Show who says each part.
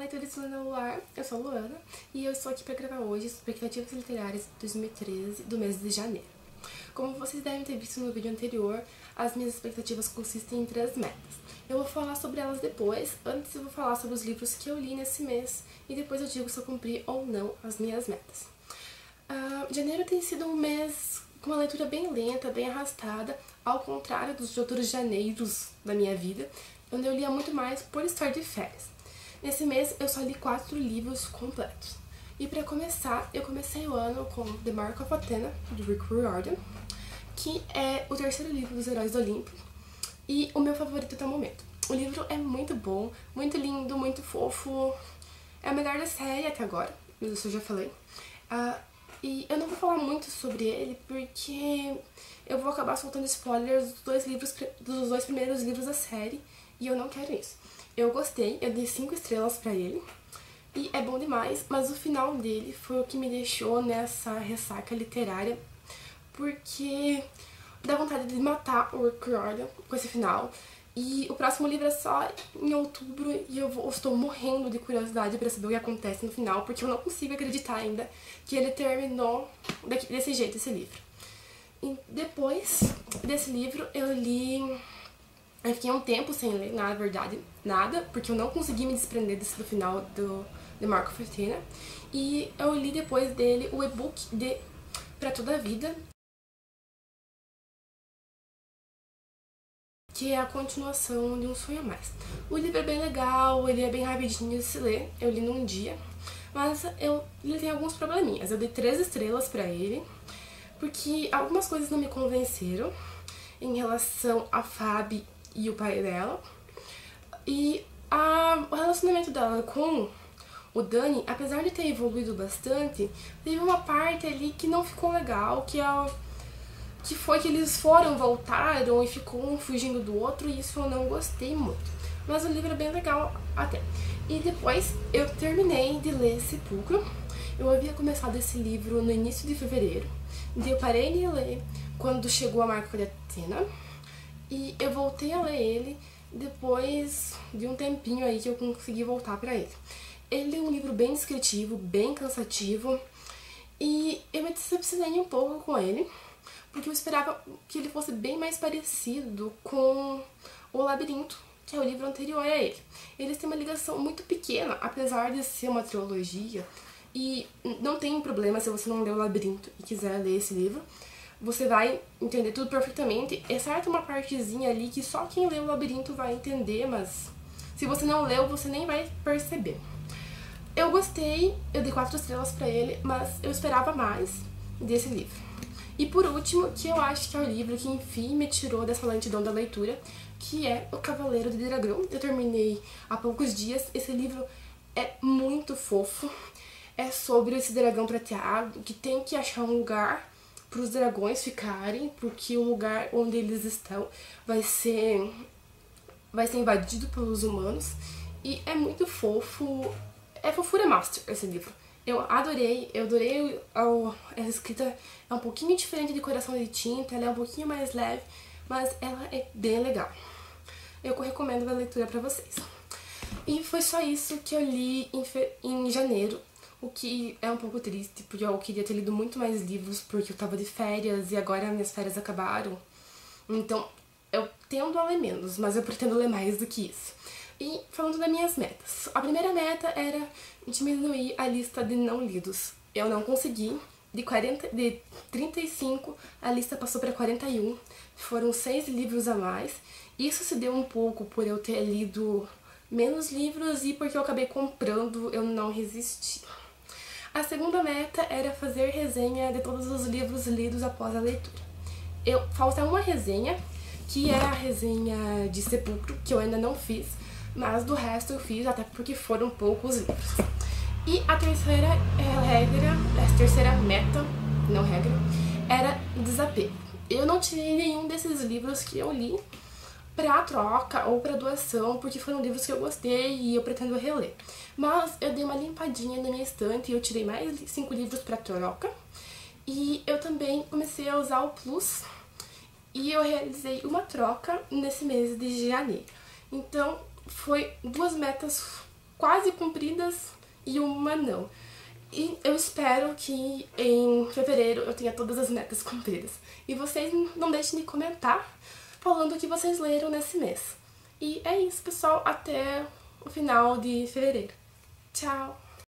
Speaker 1: leitores do Luar, eu sou a Luana e eu estou aqui para gravar hoje expectativas literárias de 2013 do mês de janeiro. Como vocês devem ter visto no vídeo anterior, as minhas expectativas consistem em 3 metas. Eu vou falar sobre elas depois, antes eu vou falar sobre os livros que eu li nesse mês e depois eu digo se eu cumpri ou não as minhas metas. Janeiro tem sido um mês com uma leitura bem lenta, bem arrastada, ao contrário dos outros janeiros da minha vida, onde eu lia muito mais por estar de férias. Nesse mês eu só li 4 livros completos. E para começar, eu comecei o ano com The Mark of Athena, de Rick Riordan, que é o 3º livro dos Heróis do Olimpo e o meu favorito até o momento. O livro é muito bom, muito lindo, muito fofo, é a melhor da série até agora, isso eu já falei. E eu não vou falar muito sobre ele porque eu vou acabar soltando spoilers dos 2 primeiros livros da série e eu não quero isso. Eu gostei, eu dei 5 estrelas pra ele e é bom demais, mas o final dele foi o que me deixou nessa ressaca literária porque dá vontade de matar o Rick Riordan com esse final. E o próximo livro é só em outubro e eu estou morrendo de curiosidade para saber o que acontece no final, porque eu não consigo acreditar ainda que ele terminou desse jeito, esse livro. E depois desse livro eu fiquei um tempo sem ler, na verdade, nada, porque eu não consegui me desprender do final do The Mark of Athena. E eu li depois dele o e-book de Pra Toda a Vida, que é a continuação de Um Sonho a Mais. O livro é bem legal, ele é bem rapidinho de se ler, eu li num dia, mas ele tem alguns probleminhas. Eu dei 3 estrelas pra ele, porque algumas coisas não me convenceram em relação a Fabi e o pai dela. E o relacionamento dela com o Dani, apesar de ter evoluído bastante, teve uma parte ali que não ficou legal, que foi que eles voltaram e ficou um fugindo do outro, e isso eu não gostei muito. Mas o livro é bem legal até. E depois eu terminei de ler Sepulcro. Eu havia começado esse livro no início de fevereiro, então eu parei de ler quando chegou a Marca de Athena, e eu voltei a ler ele depois de um tempinho aí que eu consegui voltar pra ele. Ele é um livro bem descritivo, bem cansativo, e eu me decepcionei um pouco com ele, porque eu esperava que ele fosse bem mais parecido com O Labirinto, que é o livro anterior a ele. Eles têm uma ligação muito pequena, apesar de ser uma trilogia, e não tem problema se você não ler O Labirinto e quiser ler esse livro. Você vai entender tudo perfeitamente, exceto uma partezinha ali que só quem lê O Labirinto vai entender, mas se você não leu, você nem vai perceber. Eu gostei, eu dei 4 estrelas pra ele, mas eu esperava mais desse livro. E por último, que eu acho que é o livro que enfim me tirou dessa lentidão da leitura, que é O Cavaleiro de Dragão. Eu terminei há poucos dias, esse livro é muito fofo. É sobre esse dragão prateado que tem que achar um lugar para os dragões ficarem, porque o lugar onde eles estão vai ser invadido pelos humanos. E é muito fofo, é fofura master esse livro. Eu adorei a escrita é um pouquinho diferente de Coração de Tinta, ela é um pouquinho mais leve, mas ela é bem legal. Eu recomendo a leitura pra vocês. E foi só isso que eu li em janeiro, o que é um pouco triste, porque eu queria ter lido muito mais livros, porque eu tava de férias e agora minhas férias acabaram. Então, eu tendo a ler menos, mas eu pretendo ler mais do que isso. E falando das minhas metas, a primeira meta era diminuir a lista de não lidos. Eu não consegui, de 35 a lista passou para 41, foram 6 livros a mais. Isso se deu um pouco por eu ter lido menos livros e porque eu acabei comprando, eu não resisti. A segunda meta era fazer resenha de todos os livros lidos após a leitura. Falta uma resenha, que é a resenha de Sepulcro, que eu ainda não fiz, mas do resto eu fiz, até porque foram poucos livros. E a terceira meta, não regra, era desapego. Eu não tirei nenhum desses livros que eu li pra troca ou pra doação, porque foram livros que eu gostei e eu pretendo reler. Mas eu dei uma limpadinha na minha estante e eu tirei mais 5 livros pra troca. E eu também comecei a usar o Plus e eu realizei uma troca nesse mês de janeiro. Então, foi 2 metas quase cumpridas e uma não. E eu espero que em fevereiro eu tenha todas as metas cumpridas. E vocês não deixem de comentar falando o que vocês leram nesse mês. E é isso, pessoal. Até o final de fevereiro. Tchau!